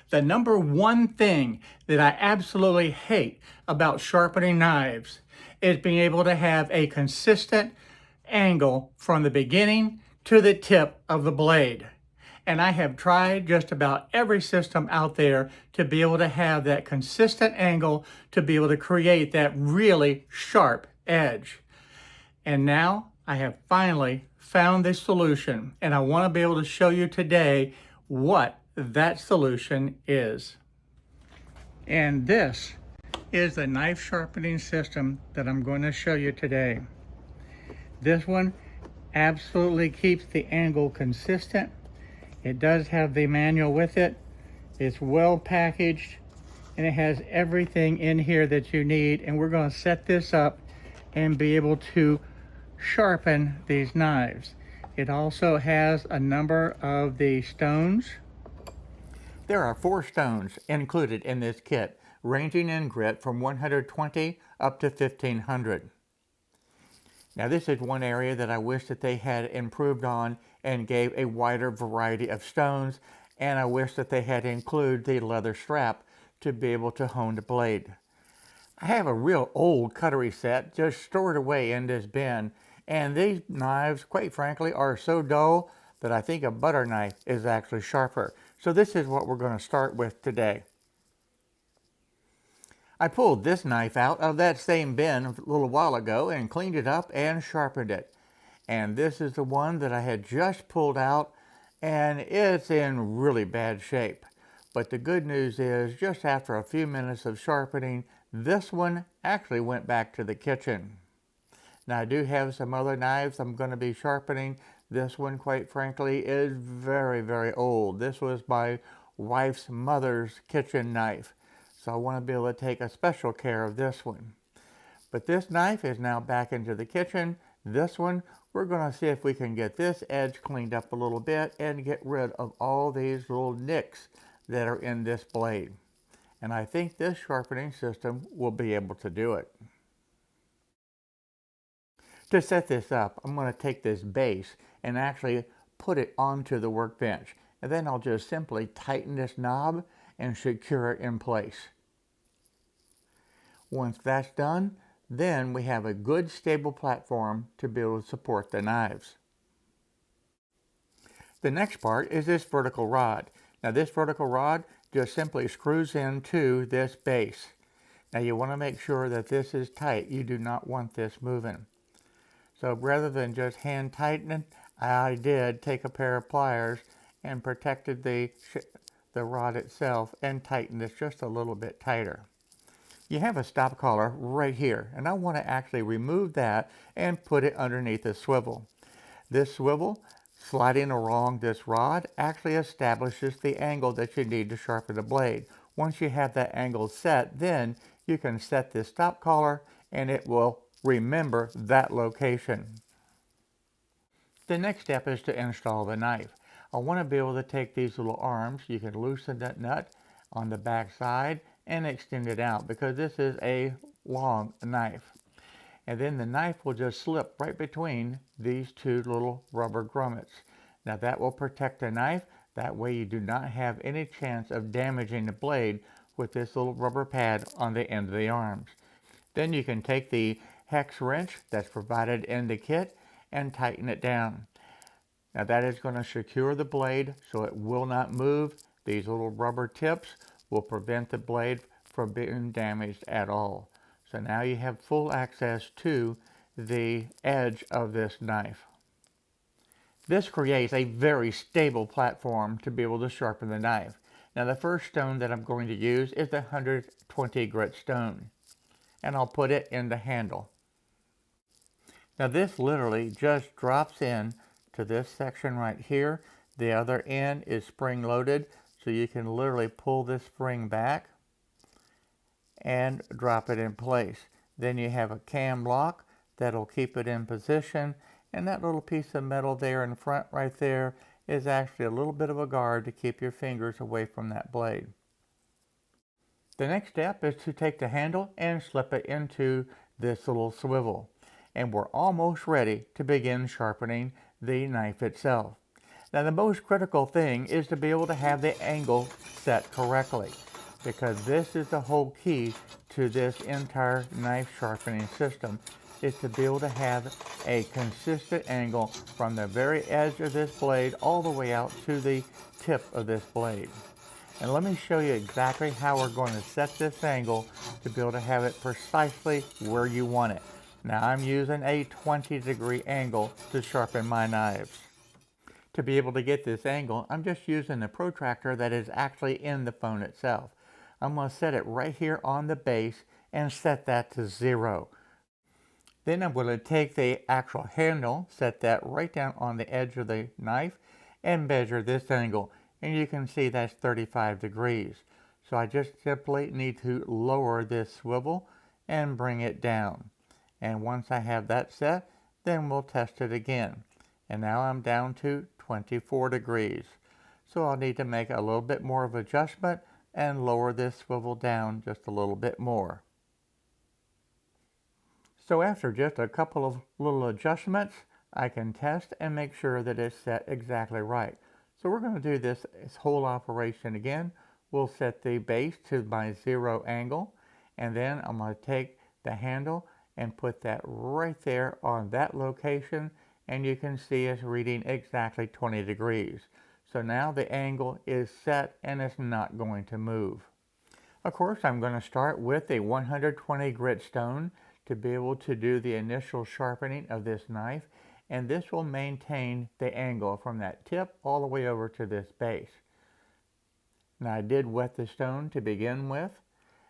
The number one thing that I absolutely hate about sharpening knives is being able to have a consistent angle from the beginning to the tip of the blade. And I have tried just about every system out there to be able to have that consistent angle to be able to create that really sharp edge. And now I have finally found the solution, and I want to be able to show you today what that solution is. And this is the knife sharpening system that I'm going to show you today. This one absolutely keeps the angle consistent. It does have the manual with it. It's well packaged, and it has everything in here that you need. And we're going to set this up and be able to sharpen these knives. It also has a number of the stones. There are 4 stones included in this kit, ranging in grit from 120 up to 1500. Now this is one area that I wish that they had improved on and gave a wider variety of stones, and I wish that they had included the leather strap to be able to hone the blade. I have a real old cutlery set just stored away in this bin, and these knives, quite frankly, are so dull that I think a butter knife is actually sharper. So this is what we're going to start with today. I pulled this knife out of that same bin a little while ago and cleaned it up and sharpened it. And this is the one that I had just pulled out, and it's in really bad shape. But the good news is, just after a few minutes of sharpening, this one actually went back to the kitchen. Now I do have some other knives I'm going to be sharpening. This one, quite frankly, is very, very old. This was my wife's mother's kitchen knife. So I want to be able to take a special care of this one. But this knife is now back into the kitchen. This one, we're going to see if we can get this edge cleaned up a little bit and get rid of all these little nicks that are in this blade. And I think this sharpening system will be able to do it. To set this up, I'm going to take this base and actually put it onto the workbench. And then I'll just simply tighten this knob and secure it in place. Once that's done, then we have a good stable platform to be able to support the knives. The next part is this vertical rod. Now this vertical rod just simply screws into this base. Now you want to make sure that this is tight. You do not want this moving. So rather than just hand tightening, I did take a pair of pliers and protected the rod itself and tightened this just a little bit tighter. You have a stop collar right here, and I want to actually remove that and put it underneath the swivel. This swivel, sliding along this rod, actually establishes the angle that you need to sharpen the blade. Once you have that angle set, then you can set this stop collar and it will remember that location. The next step is to install the knife. I want to be able to take these little arms. You can loosen that nut on the back side and extend it out because this is a long knife. And then the knife will just slip right between these 2 little rubber grommets. Now that will protect the knife. That way you do not have any chance of damaging the blade with this little rubber pad on the end of the arms. Then you can take the hex wrench that's provided in the kit and tighten it down. Now that is going to secure the blade so it will not move. These little rubber tips will prevent the blade from being damaged at all. So now you have full access to the edge of this knife. This creates a very stable platform to be able to sharpen the knife. Now the first stone that I'm going to use is the 120 grit stone, and I'll put it in the handle. Now this literally just drops in to this section right here. The other end is spring loaded, so you can literally pull this spring back and drop it in place. Then you have a cam lock that'll keep it in position, and that little piece of metal there in front right there is actually a little bit of a guard to keep your fingers away from that blade. The next step is to take the handle and slip it into this little swivel. And we're almost ready to begin sharpening the knife itself. Now the most critical thing is to be able to have the angle set correctly, because this is the whole key to this entire knife sharpening system, is to be able to have a consistent angle from the very edge of this blade all the way out to the tip of this blade. And let me show you exactly how we're going to set this angle to be able to have it precisely where you want it. Now I'm using a 20-degree angle to sharpen my knives. To be able to get this angle, I'm just using the protractor that is actually in the phone itself. I'm going to set it right here on the base and set that to 0. Then I'm going to take the actual handle, set that right down on the edge of the knife, and measure this angle. And you can see that's 35 degrees. So I just simply need to lower this swivel and bring it down. And once I have that set, then we'll test it again. And now I'm down to 24 degrees. So I'll need to make a little bit more of an adjustment and lower this swivel down just a little bit more. So after just a couple of little adjustments, I can test and make sure that it's set exactly right. So we're going to do this whole operation again. We'll set the base to my 0 angle, and then I'm going to take the handle and put that right there on that location, and you can see it's reading exactly 20 degrees. So now the angle is set and it's not going to move. Of course, I'm going to start with a 120 grit stone to be able to do the initial sharpening of this knife, and this will maintain the angle from that tip all the way over to this base. Now I did wet the stone to begin with,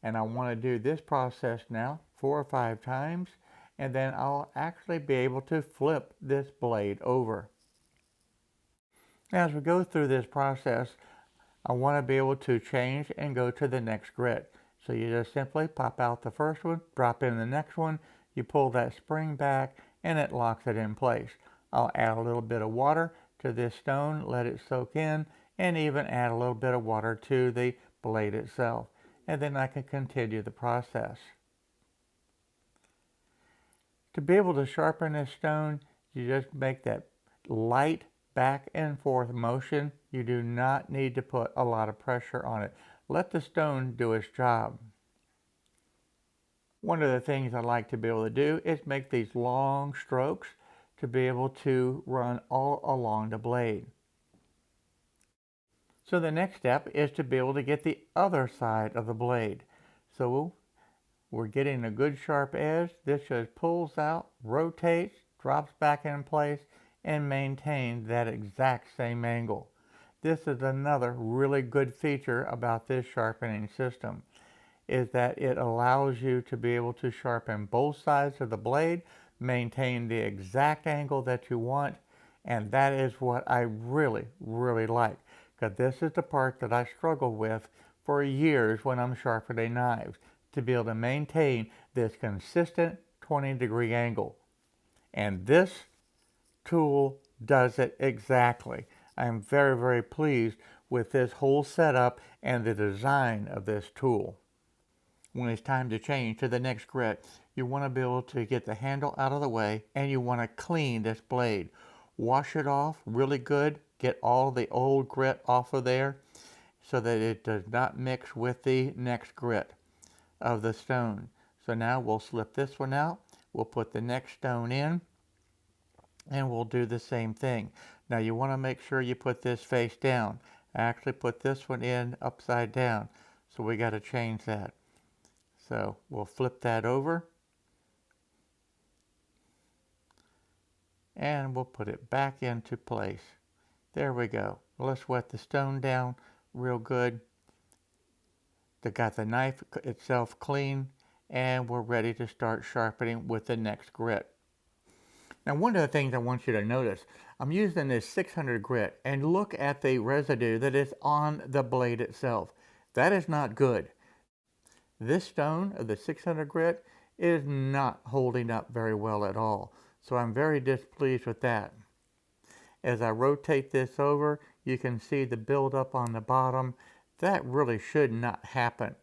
and I want to do this process now 4 or 5 times, and then I'll actually be able to flip this blade over. As we go through this process, I want to be able to change and go to the next grit. So you just simply pop out the first one, drop in the next one, you pull that spring back, and it locks it in place. I'll add a little bit of water to this stone, let it soak in, and even add a little bit of water to the blade itself. And then I can continue the process. To be able to sharpen this stone, you just make that light back and forth motion. You do not need to put a lot of pressure on it. Let the stone do its job. One of the things I like to be able to do is make these long strokes to be able to run all along the blade. So the next step is to be able to get the other side of the blade. So we're getting a good sharp edge. This just pulls out, rotates, drops back in place, and maintains that exact same angle. This is another really good feature about this sharpening system, is that it allows you to be able to sharpen both sides of the blade, maintain the exact angle that you want, and that is what I really, really like, because this is the part that I struggle with for years when I'm sharpening knives, to be able to maintain this consistent 20-degree angle. And this tool does it exactly. I'm very, very pleased with this whole setup and the design of this tool. When it's time to change to the next grit, you want to be able to get the handle out of the way, and you want to clean this blade. Wash it off really good, get all the old grit off of there so that it does not mix with the next grit of the stone. So now we'll slip this one out, we'll put the next stone in, and we'll do the same thing. Now you want to make sure you put this face down. I actually put this one in upside down, so we got to change that. So we'll flip that over, and we'll put it back into place. There we go. Let's wet the stone down real good. Got the knife itself clean, and we're ready to start sharpening with the next grit. Now one of the things I want you to notice, I'm using this 600 grit, and look at the residue that is on the blade itself. That is not good. This stone of the 600 grit is not holding up very well at all. So I'm very displeased with that. As I rotate this over, you can see the buildup on the bottom. That really should not happen.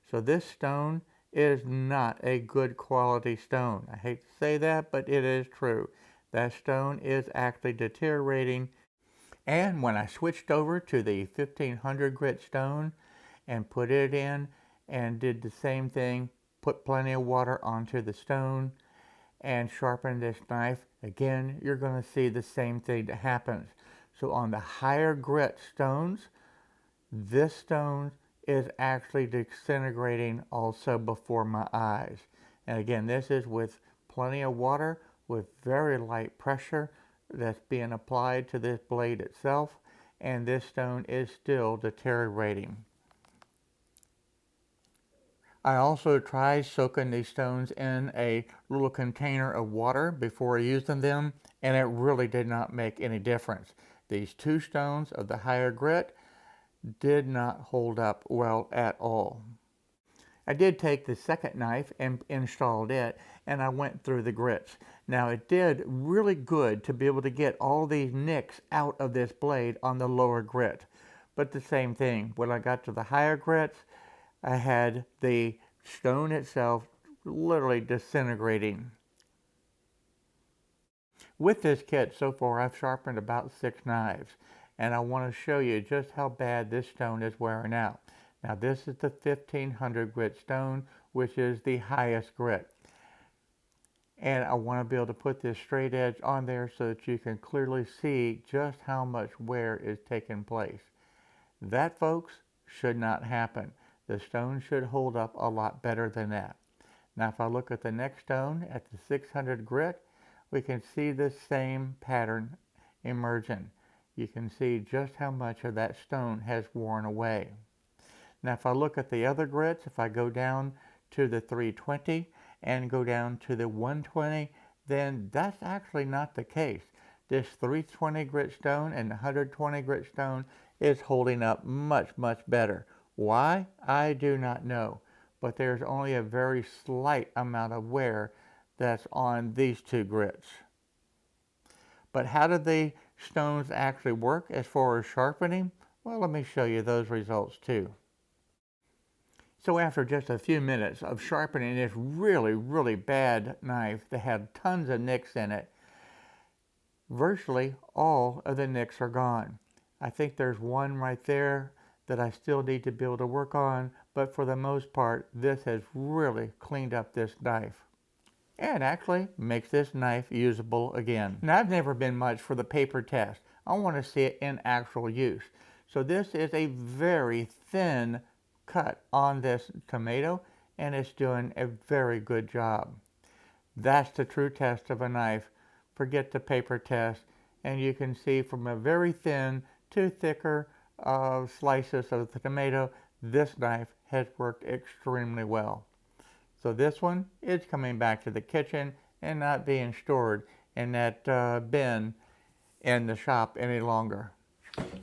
So this stone is not a good quality stone. I hate to say that, but it is true. That stone is actually deteriorating, And when I switched over to the 1500 grit stone and put it in and did the same thing, put plenty of water onto the stone and sharpened this knife, again, you're going to see the same thing that happens. So on the higher grit stones, this stone is actually disintegrating also before my eyes. And again, this is with plenty of water, with very light pressure that's being applied to this blade itself, and this stone is still deteriorating. I also tried soaking these stones in a little container of water before using them, and it really did not make any difference. These two stones of the higher grit did not hold up well at all. I did take the second knife and installed it, and I went through the grits. Now it did really good to be able to get all these nicks out of this blade on the lower grit. But the same thing, when I got to the higher grits, I had the stone itself literally disintegrating. With this kit so far, I've sharpened about 6 knives, and I want to show you just how bad this stone is wearing out. Now this is the 1500 grit stone, which is the highest grit. And I want to be able to put this straight edge on there so that you can clearly see just how much wear is taking place. That, folks, should not happen. The stone should hold up a lot better than that. Now if I look at the next stone at the 600 grit, we can see the same pattern emerging. You can see just how much of that stone has worn away. Now if I look at the other grits, if I go down to the 320 and go down to the 120, then that's actually not the case. This 320 grit stone and the 120 grit stone is holding up much, much better. Why? I do not know, but there's only a very slight amount of wear that's on these two grits. But how do the stones actually work as far as sharpening? Well, let me show you those results too. So after just a few minutes of sharpening this really, really bad knife that had tons of nicks in it, virtually all of the nicks are gone. I think there's one right there that I still need to be able to work on, but for the most part, this has really cleaned up this knife and actually makes this knife usable again. Now, I've never been much for the paper test. I want to see it in actual use. So this is a very thin cut on this tomato, and it's doing a very good job. That's the true test of a knife. Forget the paper test, and you can see from a very thin to thicker slices of the tomato, this knife has worked extremely well. So this one is coming back to the kitchen and not being stored in that bin in the shop any longer.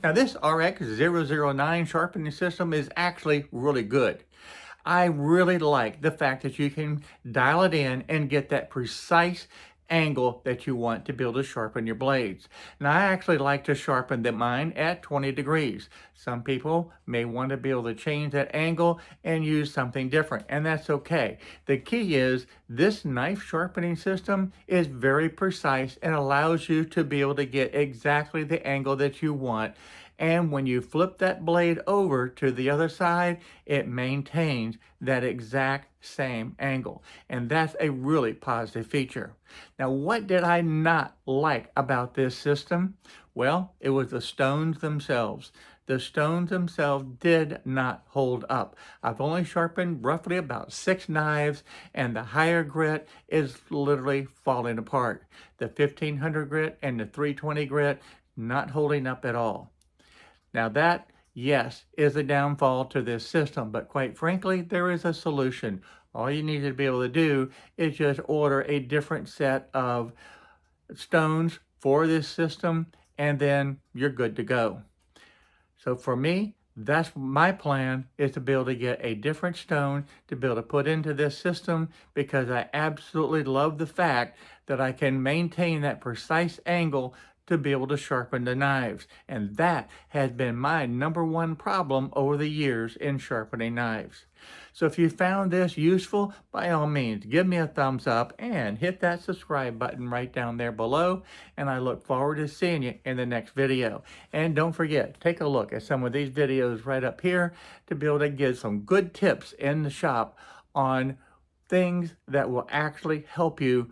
Now this RX-009 sharpening system is actually really good. I really like the fact that you can dial it in and get that precise angle that you want to be able to sharpen your blades. Now I actually like to sharpen mine at 20 degrees. Some people may want to be able to change that angle and use something different, and that's okay. The key is this knife sharpening system is very precise and allows you to be able to get exactly the angle that you want. And when you flip that blade over to the other side, it maintains that exact same angle. And that's a really positive feature. Now, what did I not like about this system? Well, it was the stones themselves. The stones themselves did not hold up. I've only sharpened roughly about 6 knives, and the higher grit is literally falling apart. The 1500 grit and the 320 grit not holding up at all. Now that, yes, is a downfall to this system, but quite frankly, there is a solution. All you need to be able to do is just order a different set of stones for this system, and then you're good to go. So for me, that's my plan, is to be able to get a different stone to be able to put into this system, because I absolutely love the fact that I can maintain that precise angle to be able to sharpen the knives. And that has been my #1 problem over the years in sharpening knives. So if you found this useful, by all means, give me a thumbs up and hit that subscribe button right down there below. And I look forward to seeing you in the next video. And don't forget, take a look at some of these videos right up here to be able to get some good tips in the shop on things that will actually help you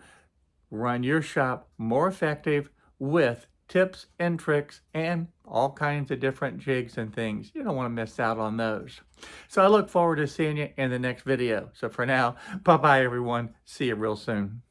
run your shop more effective with tips and tricks and all kinds of different jigs and things. You don't want to miss out on those. So I look forward to seeing you in the next video. So for now, bye-bye everyone. See you real soon.